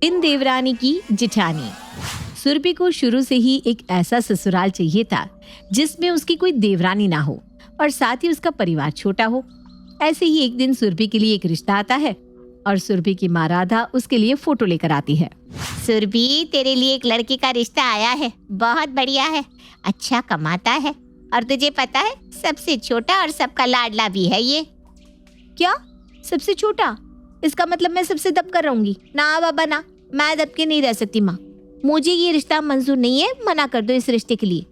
इन देवरानी की जिठानी। सुरभि को शुरू से ही एक ऐसा ससुराल चाहिए था जिसमें उसकी कोई देवरानी ना हो और साथ ही उसका परिवार छोटा हो। ऐसे ही एक दिन सुरभि के लिए एक रिश्ता आता है और सुरभि की माँ राधा उसके लिए फोटो लेकर आती है। सुरभि, तेरे लिए एक लड़के का रिश्ता आया है, बहुत बढ़िया है, अच्छा कमाता है और तुझे पता है सबसे छोटा और सबका लाडला भी है ये। क्या? सबसे छोटा? इसका मतलब मैं सबसे दबकर रहूंगी? ना बाबा ना, मैं दब के नहीं रह सकती माँ। मुझे ये रिश्ता मंजूर नहीं है, मना कर दो इस रिश्ते के लिए।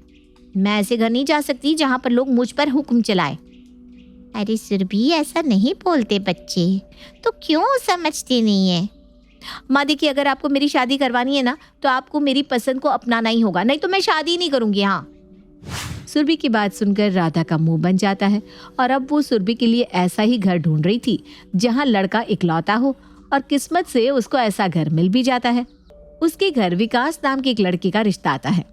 मैं ऐसे घर नहीं जा सकती जहाँ पर लोग मुझ पर हुक्म चलाए। अरे सुरभि, ऐसा नहीं बोलते बच्चे, तो क्यों समझती नहीं है? माँ देखिए, अगर आपको मेरी शादी करवानी है ना तो आपको मेरी पसंद को अपनाना ही होगा, नहीं तो मैं शादी नहीं करूंगी। हाँ। सुरभि की बात सुनकर राधा का मुंह बन जाता है और अब वो सुरभि के लिए ऐसा ही घर ढूंढ रही थी जहाँ लड़का इकलौता हो और किस्मत से उसको ऐसा घर मिल भी जाता है। उसके घर विकास नाम के एक लड़के का रिश्ता आता है।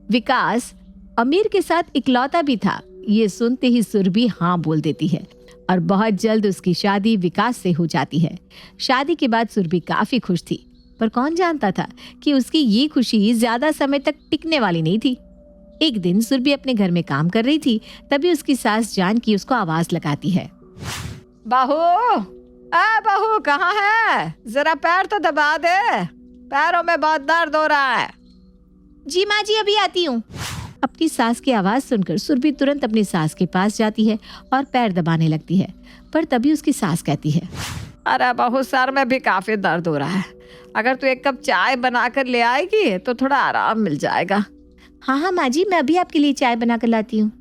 विकास अमीर के साथ इकलौता भी था। ये सुनते ही सुरभि हाँ बोल देती है और बहुत जल्द उसकी शादी विकास से हो जाती है। शादी के बाद सुरभि काफी खुश थी, पर कौन जानता था कि उसकी ये खुशी ज्यादा समय तक टिकने वाली नहीं थी। एक दिन सुरभि अपने घर में काम कर रही थी, तभी उसकी सास जानकी उसको आवाज लगाती है। बहू, बहू कहाँ है? जरा पैर तो दबा दे, पैरों में बहुत दर्द हो रहा है। जी माँ जी, अभी आती हूँ। अपनी सास की आवाज सुनकर सुरभि तुरंत अपनी सास के पास जाती है और पैर दबाने लगती है, पर तभी उसकी सास कहती है, अरे बहू, सर में भी काफी दर्द हो रहा है, अगर तू एक कप चाय बनाकर ले आएगी तो थोड़ा आराम मिल जाएगा। हाँ हाँ माँ जी, मैं अभी आपके लिए चाय बना कर लाती हूँ।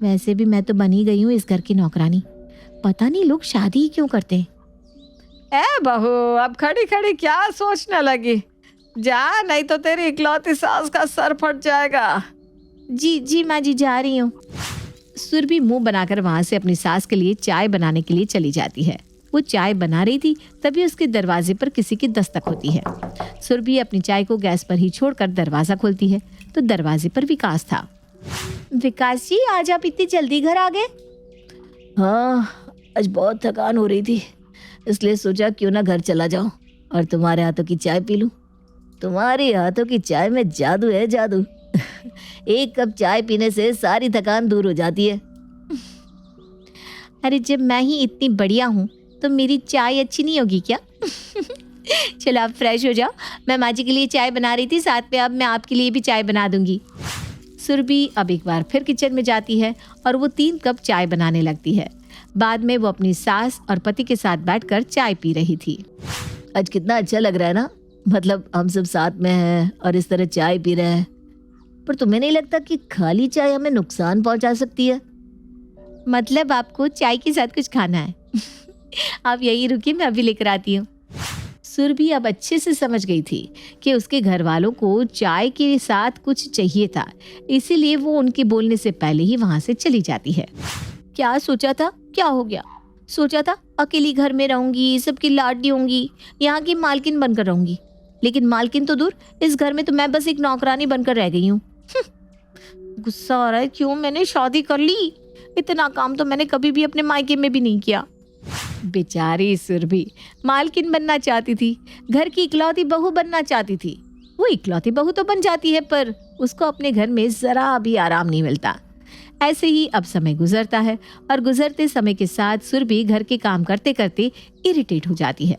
वैसे भी मैं तो बनी गई हूँ इस घर की नौकरानी, पता नहीं लोग शादी ही क्यों करते हैं। ए बहू, अब खड़ी खड़ी क्या सोचने लगी? जा, नहीं तो तेरी इकलौती सास का सर फट जाएगा। जी जी माँ जी, जा रही हूँ। सुरभि मुंह बनाकर वहां से अपनी सास के लिए चाय बनाने के लिए चली जाती है। वो चाय बना रही थी, तभी उसके दरवाजे पर किसी की दस्तक होती है। सुरभि अपनी चाय को गैस पर ही छोड़कर दरवाजा खोलती है तो दरवाजे पर विकास था। विकास जी, आज आप इतनी जल्दी घर आ गए? हाँ, आज बहुत थकान हो रही थी, इसलिए सोचा क्यों ना घर चला जाऊं और तुम्हारे हाथों की चाय पी लूं। तुम्हारे हाथों की चाय में जादू है, जादू। एक कप चाय पीने से सारी थकान दूर हो जाती है। अरे जब मैं ही इतनी बढ़िया हूँ तो मेरी चाय अच्छी नहीं होगी क्या? चलो आप फ्रेश हो जाओ, मैं माँ जी के लिए चाय बना रही थी, साथ में अब मैं आपके लिए भी चाय बना दूंगी। सुरभि अब एक बार फिर किचन में जाती है और वो 3 कप चाय बनाने लगती है। बाद में वो अपनी सास और पति के साथ बैठकर चाय पी रही थी। आज कितना अच्छा लग रहा है ना, मतलब हम सब साथ में हैं और इस तरह चाय पी रहे हैं। पर तुम्हें नहीं लगता कि खाली चाय हमें नुकसान पहुंचा सकती है? मतलब आपको चाय के साथ कुछ खाना है? आप यही रुकिए, मैं अभी लेकर आती हूँ। सुरभि अब अच्छे से समझ गई थी कि उसके घर वालों को चाय के साथ कुछ चाहिए था, इसीलिए वो उनके बोलने से पहले ही वहां से चली जाती है। क्या सोचा था? क्या हो गया? सोचा था अकेली घर में रहूंगी, सबकी लाडली होंगी, यहाँ की मालकिन बनकर रहूंगी, लेकिन मालकिन तो दूर, इस घर में तो मैं बस एक नौकरानी बनकर रह गई हूँ। गुस्सा आ रहा है, क्यों मैंने शादी कर ली? इतना काम तो मैंने कभी भी अपने मायके में भी नहीं किया। बेचारी सुरभि मालकिन बनना चाहती थी, घर की इकलौती बहू बनना चाहती थी। वो इकलौती बहू तो बन जाती है, पर उसको अपने घर में जरा भी आराम नहीं मिलता। ऐसे ही अब समय गुजरता है और गुजरते समय के साथ सुरभि घर के काम करते करते इरिटेट हो जाती है।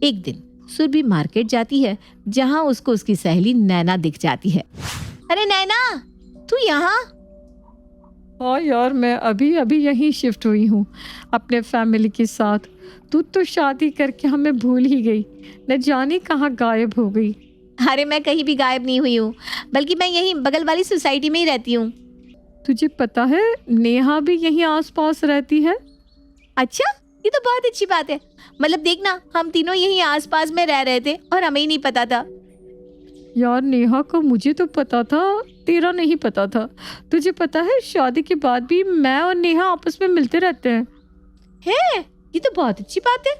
एक दिन सुरभि मार्केट जाती है, जहाँ उसको उसकी सहेली नैना दिख जाती है। अरे नैना, तू यहाँ? हाँ यार, मैं अभी अभी यहीं शिफ्ट हुई हूँ अपने फैमिली के साथ। तू तो शादी करके हमें भूल ही गई, न जाने कहाँ गायब हो गई। अरे मैं कहीं भी गायब नहीं हुई हूँ, बल्कि मैं यहीं बगल वाली सोसाइटी में ही रहती हूँ। तुझे पता है नेहा भी यहीं आसपास रहती है? अच्छा, ये तो बहुत अच्छी बात है। मतलब देखना, हम तीनों यहीं आसपास में रह रहे थे और हमें ही नहीं पता था। यार नेहा को मुझे तो पता था, तेरा नहीं पता था। तुझे पता है शादी के बाद भी मैं और नेहा आपस में मिलते रहते हैं। ये तो बहुत अच्छी बात है।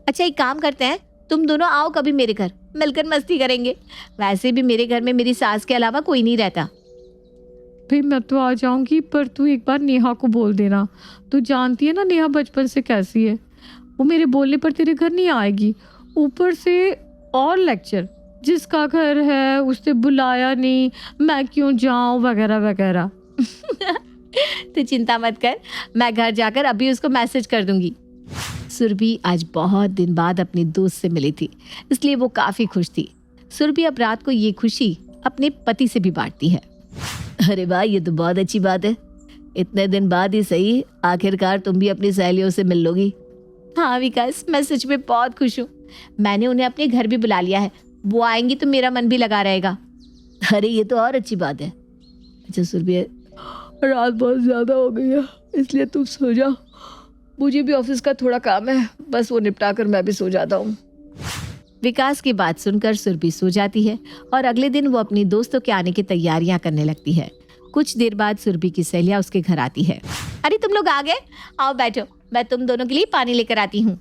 अच्छा एक काम करते हैं, तुम दोनों आओ कभी मेरे घर, मिलकर मस्ती करेंगे। वैसे भी मेरे घर में मेरी सास के अलावा कोई नहीं रहता। भाई मैं तो आ जाऊंगी, पर तू एक बार नेहा को बोल देना। तू जानती है ना नेहा बचपन से कैसी है, वो मेरे बोलने पर तेरे घर नहीं आएगी। ऊपर से और लेक्चर, जिसका घर है उसने बुलाया नहीं, मैं क्यों जाऊं, वगैरह वगैरह। तो चिंता मत कर, मैं घर जाकर अभी उसको मैसेज कर दूंगी। सुरभि आज बहुत दिन बाद अपनी दोस्त से मिली थी, इसलिए वो काफी खुश थी। सुरभि अब रात को ये खुशी अपने पति से भी बांटती है। अरे वाह, ये तो बहुत अच्छी बात है। इतने दिन बाद ही सही, आखिरकार तुम भी अपनी सहेलियों से मिल लोगी। हाँ विकास, मैं सच में बहुत खुश हूँ। मैंने उन्हें अपने घर भी बुला लिया है, वो आएंगी तो मेरा मन भी लगा रहेगा। अरे ये तो और अच्छी बात है। अच्छा सुरभि, रात बहुत ज़्यादा हो गई है, इसलिए तुम सो जाओ। मुझे भी ऑफिस का थोड़ा काम है, बस वो निपटा कर मैं भी सो जाता हूँ। विकास की बात सुनकर सुरभि सो जाती है और अगले दिन वो अपनी दोस्तों के आने की तैयारियां करने लगती है। कुछ देर बाद सुरभि की सहेलियां उसके घर आती है। अरे तुम लोग आ गए, आओ बैठो, मैं तुम दोनों के लिए पानी लेकर आती हूँ।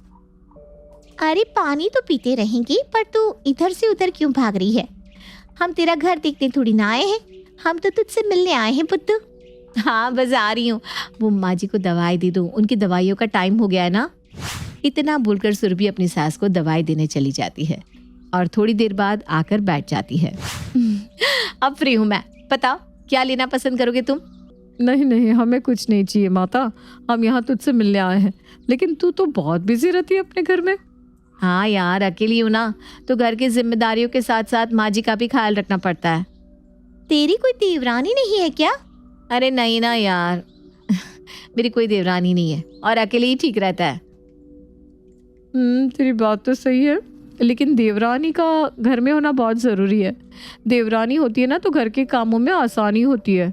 अरे पानी तो पीते रहेंगे, पर तू इधर से उधर क्यों भाग रही है? हम तेरा घर देखने थोड़ी ना आए हैं, हम तो तुझसे मिलने आए हैं पुत्तू। हाँ बस आ रही हूँ, वो माँ जी को दवाई दे दो, उनकी दवाइयों का टाइम हो गया है ना। इतना बोलकर सुरभि अपनी सास को दवाई देने चली जाती है और थोड़ी देर बाद आकर बैठ जाती है। अब फ्री हूँ मैं, बताओ क्या लेना पसंद करोगे तुम? नहीं नहीं, हमें कुछ नहीं चाहिए माता, हम यहाँ तुझसे मिलने आए हैं। लेकिन तू तो बहुत बिजी रहती है अपने घर में। हाँ यार, अकेली हूँ ना, तो घर की जिम्मेदारियों के साथ साथ माँ जी का भी ख्याल रखना पड़ता है। तेरी कोई देवरानी नहीं है क्या? अरे नहीं ना यार, मेरी कोई देवरानी नहीं है और अकेले ही ठीक रहता है। तेरी बात तो सही है, लेकिन देवरानी का घर में होना बहुत ज़रूरी है। देवरानी होती है ना तो घर के कामों में आसानी होती है।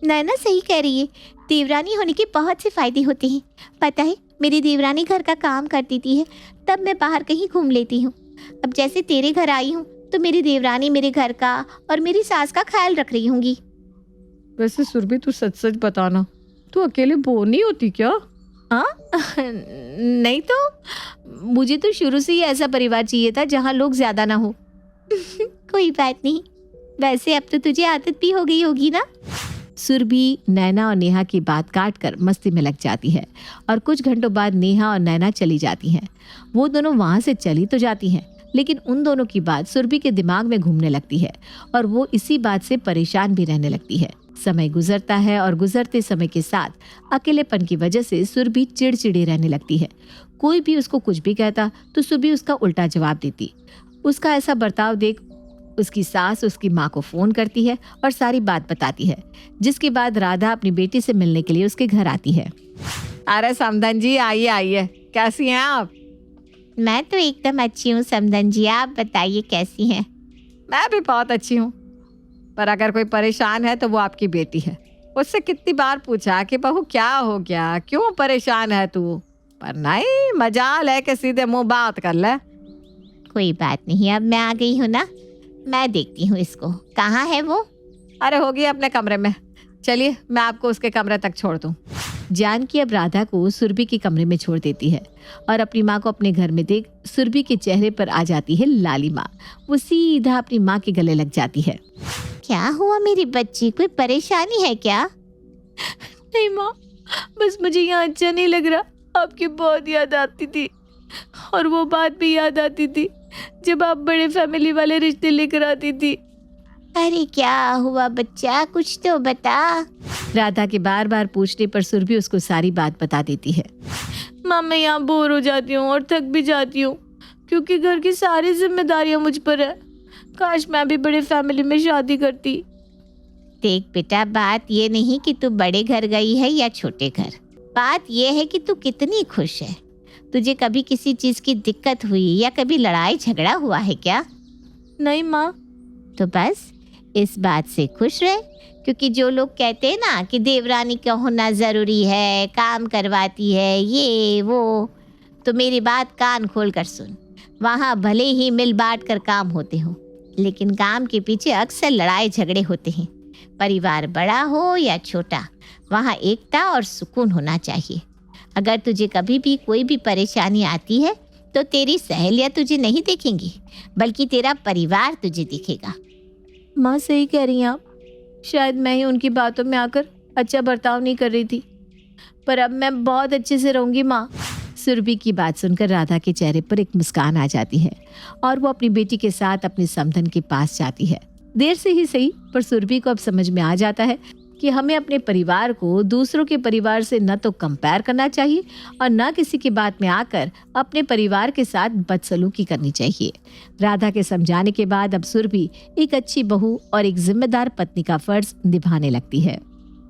नैना सही कह रही है, देवरानी होने के बहुत से फायदे होते हैं। पता है, मेरी देवरानी घर का काम कर देती है, तब मैं बाहर कहीं घूम लेती हूँ। अब जैसे तेरे घर आई हूँ तो मेरी देवरानी मेरे घर का और मेरी सास का ख्याल रख रही होंगी। वैसे सुरभि, तू सच सच बताना, तू अकेले बोर नहीं होती क्या? हाँ नहीं तो, मुझे तो शुरू से ही ऐसा परिवार चाहिए था जहाँ लोग ज्यादा ना हो। कोई बात नहीं, वैसे अब तो तुझे आदत भी हो गई होगी ना। सुरभि नैना और नेहा की बात काटकर मस्ती में लग जाती है और कुछ घंटों बाद नेहा और नैना चली जाती हैं। वो दोनों वहां से चली तो जाती हैं, लेकिन उन दोनों की बात सुरभि के दिमाग में घूमने लगती है और वो इसी बात से परेशान भी रहने लगती है। समय गुजरता है और गुजरते समय के साथ अकेलेपन की वजह से सुरभि चिड़चिड़ी रहने लगती है। कोई भी उसको कुछ भी कहता तो सुरभि उसका उल्टा जवाब देती। उसका ऐसा बर्ताव देख उसकी सास उसकी माँ को फोन करती है और सारी बात बताती है, जिसके बाद राधा अपनी बेटी से मिलने के लिए उसके घर आती है। अरे समधन जी, आइए आइए, कैसी हैं आप? मैं तो एकदम अच्छी हूँ समधन जी, आप बताइए कैसी हैं? मैं भी बहुत अच्छी हूँ, पर अगर कोई परेशान है तो वो आपकी बेटी है। उससे कितनी बार पूछा कि बहू क्या हो गया, क्यों परेशान है तू, पर नहीं, मजाल है कि सीधे मुंह बात कर ले। कोई बात नहीं, अब मैं आ गई हूँ ना, मैं देखती हूँ इसको। कहाँ है वो? अरे होगी अपने कमरे में, चलिए मैं आपको उसके कमरे तक छोड़ दूँ। जानकी अब राधा को सुरभि के कमरे में छोड़ देती है और अपनी माँ को अपने घर में देख सुरभि के चेहरे पर आ जाती है लालिमा। वो सीधा अपनी माँ के गले लग जाती है। क्या हुआ मेरी बच्ची, कोई परेशानी है क्या? नहीं माँ, बस मुझे यहाँ अच्छा नहीं लग रहा, आपकी बहुत याद आती थी और वो बात भी याद आती थी जब आप बड़े फैमिली वाले रिश्ते लेकर आती थी। अरे क्या हुआ बच्चा, कुछ तो बता। राधा के बार बार पूछने पर सुरभि उसको सारी बात बता देती है। माँ, मैं यहाँ बोर हो जाती हूँ और थक भी जाती हूँ क्योंकि घर की सारी जिम्मेदारियाँ मुझ पर है। काश मैं भी बड़े फैमिली में शादी करती। देख बेटा, बात ये नहीं कि तू बड़े घर गई है या छोटे घर, बात ये है कि तू कितनी खुश है। तुझे कभी किसी चीज की दिक्कत हुई या कभी लड़ाई झगड़ा हुआ है क्या? नहीं माँ। तो बस इस बात से खुश रहे, क्योंकि जो लोग कहते हैं ना कि देवरानी का होना ज़रूरी है, काम करवाती है, ये वो, तो मेरी बात कान खोल कर सुन। वहाँ भले ही मिल बांट कर काम होते हो, लेकिन काम के पीछे अक्सर लड़ाई झगड़े होते हैं। परिवार बड़ा हो या छोटा, वहाँ एकता और सुकून होना चाहिए। अगर तुझे कभी भी कोई भी परेशानी आती है तो तेरी सहेलियाँ तुझे नहीं देखेंगी, बल्कि तेरा परिवार तुझे दिखेगा। माँ सही कह रही हैं आप, शायद मैं ही उनकी बातों में आकर अच्छा बर्ताव नहीं कर रही थी, पर अब मैं बहुत अच्छे से रहूँगी माँ। सुरभि की बात सुनकर राधा के चेहरे पर एक मुस्कान आ जाती है और वो अपनी बेटी के साथ अपने समधन के पास जाती है। देर से ही सही, पर सुरभि को अब समझ में आ जाता है कि हमें अपने परिवार को दूसरों के परिवार से न तो कंपेयर करना चाहिए और न किसी की बात में आकर अपने परिवार के साथ बदसलूकी करनी चाहिए। राधा के समझाने के बाद अब सुरभि एक अच्छी बहू और एक जिम्मेदार पत्नी का फर्ज निभाने लगती है।